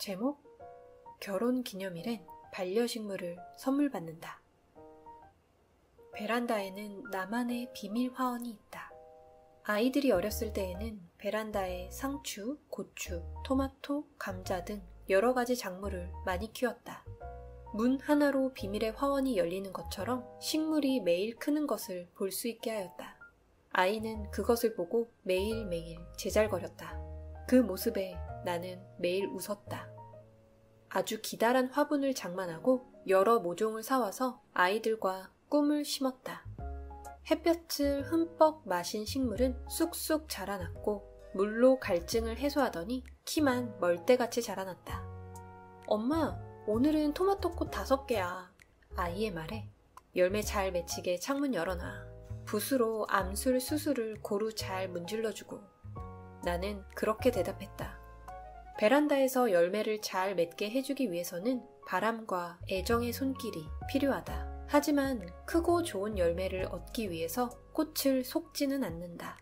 제목? 결혼기념일엔 반려식물을 선물 받는다. 베란다에는 나만의 비밀 화원이 있다. 아이들이 어렸을 때에는 베란다에 상추, 고추, 토마토, 감자 등 여러 가지 작물을 많이 키웠다. 문 하나로 비밀의 화원이 열리는 것처럼 식물이 매일 크는 것을 볼 수 있게 하였다. 아이는 그것을 보고 매일매일 제잘거렸다. 그 모습에 나는 매일 웃었다. 아주 기다란 화분을 장만하고 여러 모종을 사와서 아이들과 꿈을 심었다. 햇볕을 흠뻑 마신 식물은 쑥쑥 자라났고 물로 갈증을 해소하더니 키만 멀대같이 자라났다. 엄마, 오늘은 토마토꽃 5개야. 아이의 말에 열매 잘 맺히게 창문 열어놔. 붓으로 암술 수술을 고루 잘 문질러주고. 나는 그렇게 대답했다. 베란다에서 열매를 잘 맺게 해주기 위해서는 바람과 애정의 손길이 필요하다. 하지만 크고 좋은 열매를 얻기 위해서 꽃을 속지는 않는다.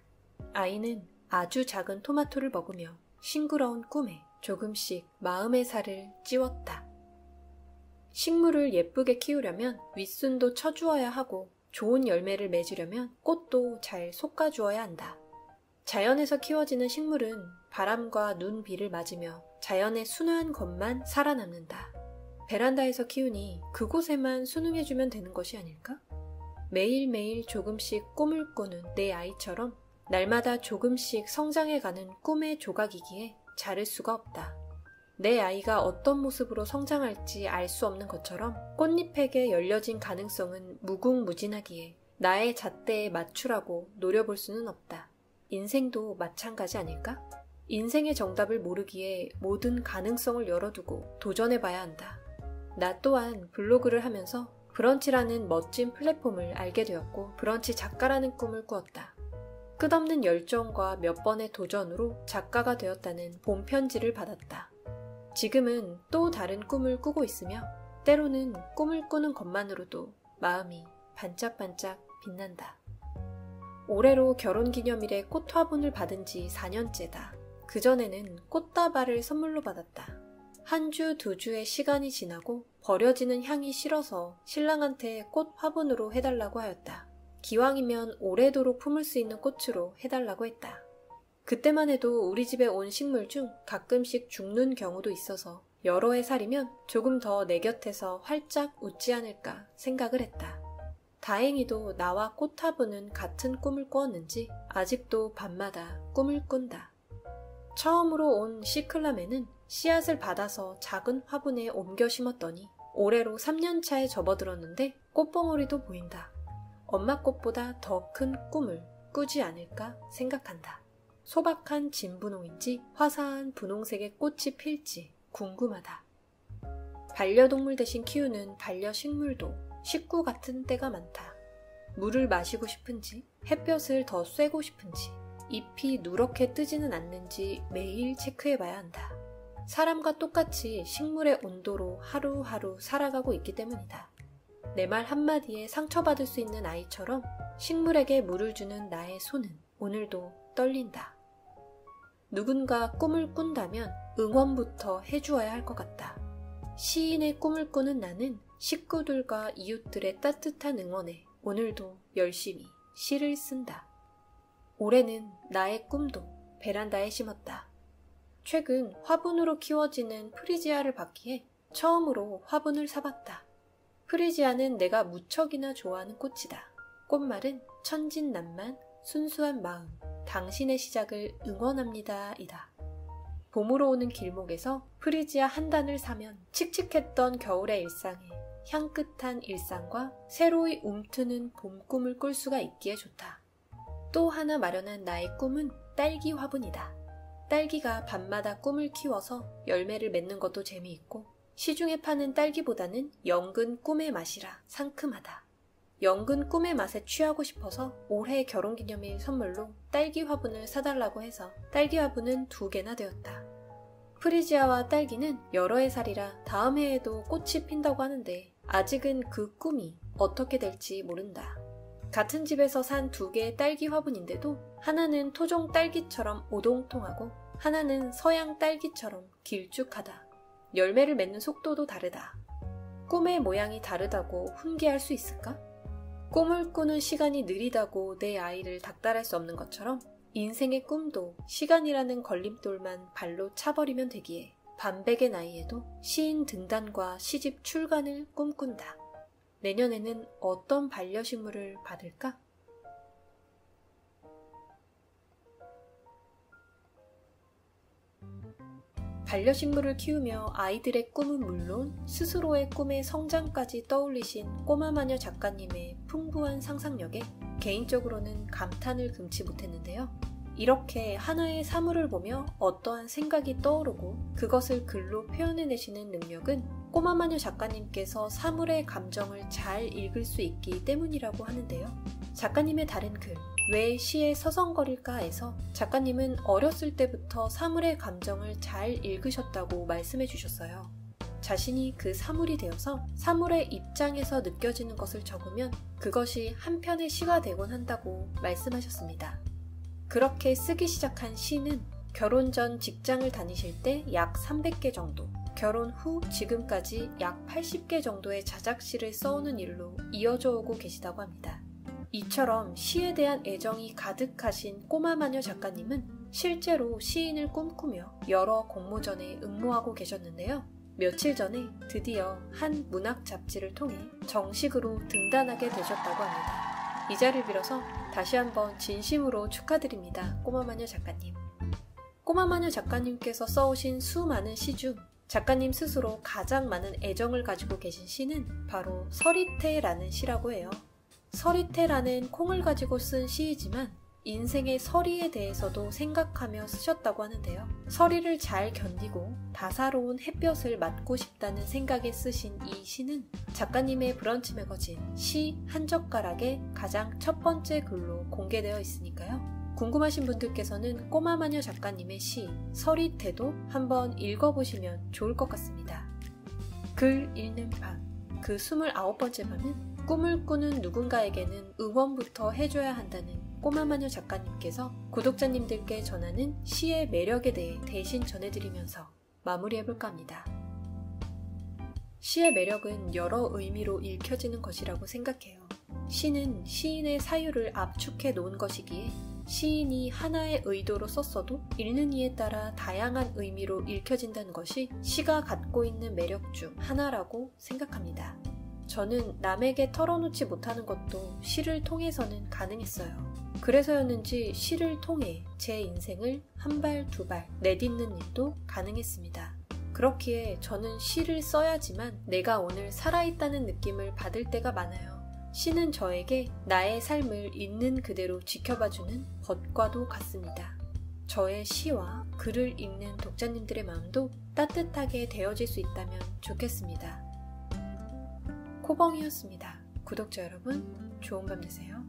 아이는 아주 작은 토마토를 먹으며 싱그러운 꿈에 조금씩 마음의 살을 찌웠다. 식물을 예쁘게 키우려면 윗순도 쳐주어야 하고 좋은 열매를 맺으려면 꽃도 잘 솎아주어야 한다. 자연에서 키워지는 식물은 바람과 눈, 비를 맞으며 자연의 순화한 것만 살아남는다. 베란다에서 키우니 그곳에만 수능해주면 되는 것이 아닐까? 매일매일 조금씩 꿈을 꾸는 내 아이처럼 날마다 조금씩 성장해가는 꿈의 조각이기에 자를 수가 없다. 내 아이가 어떤 모습으로 성장할지 알 수 없는 것처럼 꽃잎에게 열려진 가능성은 무궁무진하기에 나의 잣대에 맞추라고 노려볼 수는 없다. 인생도 마찬가지 아닐까? 인생의 정답을 모르기에 모든 가능성을 열어두고 도전해봐야 한다. 나 또한 블로그를 하면서 브런치라는 멋진 플랫폼을 알게 되었고 브런치 작가라는 꿈을 꾸었다. 끝없는 열정과 몇 번의 도전으로 작가가 되었다는 봄 편지를 받았다. 지금은 또 다른 꿈을 꾸고 있으며 때로는 꿈을 꾸는 것만으로도 마음이 반짝반짝 빛난다. 올해로 결혼기념일에 꽃 화분을 받은 지 4년째다. 그전에는 꽃다발을 선물로 받았다. 한 주, 2주의 시간이 지나고 버려지는 향이 싫어서 신랑한테 꽃 화분으로 해달라고 하였다. 기왕이면 오래도록 품을 수 있는 꽃으로 해달라고 했다. 그때만 해도 우리 집에 온 식물 중 가끔씩 죽는 경우도 있어서 여러 해 살이면 조금 더 내 곁에서 활짝 웃지 않을까 생각을 했다. 다행히도 나와 꽃 화분은 같은 꿈을 꾸었는지 아직도 밤마다 꿈을 꾼다. 처음으로 온 시클라멘은 씨앗을 받아서 작은 화분에 옮겨 심었더니 올해로 3년차에 접어들었는데 꽃봉오리도 보인다. 엄마 꽃보다 더 큰 꿈을 꾸지 않을까 생각한다. 소박한 진분홍인지 화사한 분홍색의 꽃이 필지 궁금하다. 반려동물 대신 키우는 반려식물도 식구 같은 때가 많다. 물을 마시고 싶은지 햇볕을 더 쐬고 싶은지 잎이 누렇게 뜨지는 않는지 매일 체크해봐야 한다. 사람과 똑같이 식물의 온도로 하루하루 살아가고 있기 때문이다. 내 말 한마디에 상처받을 수 있는 아이처럼 식물에게 물을 주는 나의 손은 오늘도 떨린다. 누군가 꿈을 꾼다면 응원부터 해주어야 할 것 같다. 시인의 꿈을 꾸는 나는 식구들과 이웃들의 따뜻한 응원에 오늘도 열심히 시를 쓴다. 올해는 나의 꿈도 베란다에 심었다. 최근 화분으로 키워지는 프리지아를 받기에 처음으로 화분을 사봤다. 프리지아는 내가 무척이나 좋아하는 꽃이다. 꽃말은 천진난만, 순수한 마음, 당신의 시작을 응원합니다 이다. 봄으로 오는 길목에서 프리지아 한 단을 사면 칙칙했던 겨울의 일상에 향긋한 일상과 새로이 움트는 봄 꿈을 꿀 수가 있기에 좋다. 또 하나 마련한 나의 꿈은 딸기 화분이다. 딸기가 밤마다 꿈을 키워서 열매를 맺는 것도 재미있고 시중에 파는 딸기보다는 연근 꿈의 맛이라 상큼하다. 연근 꿈의 맛에 취하고 싶어서 올해 결혼기념일 선물로 딸기 화분을 사달라고 해서 딸기 화분은 2개나 되었다. 프리지아와 딸기는 여러 해 살이라 다음 해에도 꽃이 핀다고 하는데 아직은 그 꿈이 어떻게 될지 모른다. 같은 집에서 산 2개의 딸기 화분인데도 하나는 토종 딸기처럼 오동통하고 하나는 서양 딸기처럼 길쭉하다. 열매를 맺는 속도도 다르다. 꿈의 모양이 다르다고 훈계할 수 있을까? 꿈을 꾸는 시간이 느리다고 내 아이를 닥달할 수 없는 것처럼 인생의 꿈도 시간이라는 걸림돌만 발로 차버리면 되기에 반백의 나이에도 시인 등단과 시집 출간을 꿈꾼다. 내년에는 어떤 반려식물을 받을까? 반려식물을 키우며 아이들의 꿈은 물론 스스로의 꿈의 성장까지 떠올리신 꼬마마녀 작가님의 풍부한 상상력에 개인적으로는 감탄을 금치 못했는데요. 이렇게 하나의 사물을 보며 어떠한 생각이 떠오르고 그것을 글로 표현해내시는 능력은 꼬마마녀 작가님께서 사물의 감정을 잘 읽을 수 있기 때문이라고 하는데요. 작가님의 다른 글, 왜 시에 서성거릴까에서 작가님은 어렸을 때부터 사물의 감정을 잘 읽으셨다고 말씀해 주셨어요. 자신이 그 사물이 되어서 사물의 입장에서 느껴지는 것을 적으면 그것이 한 편의 시가 되곤 한다고 말씀하셨습니다. 그렇게 쓰기 시작한 시는 결혼 전 직장을 다니실 때 약 300개 정도, 결혼 후 지금까지 약 80개 정도의 자작시를 써오는 일로 이어져 오고 계시다고 합니다. 이처럼 시에 대한 애정이 가득하신 꼬마마녀 작가님은 실제로 시인을 꿈꾸며 여러 공모전에 응모하고 계셨는데요. 며칠 전에 드디어 한 문학 잡지를 통해 정식으로 등단하게 되셨다고 합니다. 이 자리를 빌어서 다시 한번 진심으로 축하드립니다. 꼬마마녀 작가님. 꼬마마녀 작가님께서 써오신 수많은 시 중 작가님 스스로 가장 많은 애정을 가지고 계신 시는 바로 서리태라는 시라고 해요. 서리태라는 콩을 가지고 쓴 시이지만 인생의 서리에 대해서도 생각하며 쓰셨다고 하는데요. 서리를 잘 견디고 다사로운 햇볕을 맞고 싶다는 생각에 쓰신 이 시는 작가님의 브런치 매거진 시 한 젓가락의 가장 첫 번째 글로 공개되어 있으니까요. 궁금하신 분들께서는 꼬마마녀 작가님의 시 서리태도 한번 읽어보시면 좋을 것 같습니다. 글 읽는 밤, 그 29번째 밤은 꿈을 꾸는 누군가에게는 응원부터 해줘야 한다는 꼬마마녀 작가님께서 구독자님들께 전하는 시의 매력에 대해 대신 전해드리면서 마무리해볼까 합니다. 시의 매력은 여러 의미로 읽혀지는 것이라고 생각해요. 시는 시인의 사유를 압축해 놓은 것이기에 시인이 하나의 의도로 썼어도 읽는 이에 따라 다양한 의미로 읽혀진다는 것이 시가 갖고 있는 매력 중 하나라고 생각합니다. 저는 남에게 털어놓지 못하는 것도 시를 통해서는 가능했어요. 그래서였는지 시를 통해 제 인생을 한 발 두 발 내딛는 일도 가능했습니다. 그렇기에 저는 시를 써야지만 내가 오늘 살아있다는 느낌을 받을 때가 많아요. 시는 저에게 나의 삶을 있는 그대로 지켜봐주는 벗과도 같습니다. 저의 시와 글을 읽는 독자님들의 마음도 따뜻하게 데워질 수 있다면 좋겠습니다. 코벙이었습니다. 구독자 여러분, 좋은 밤 되세요.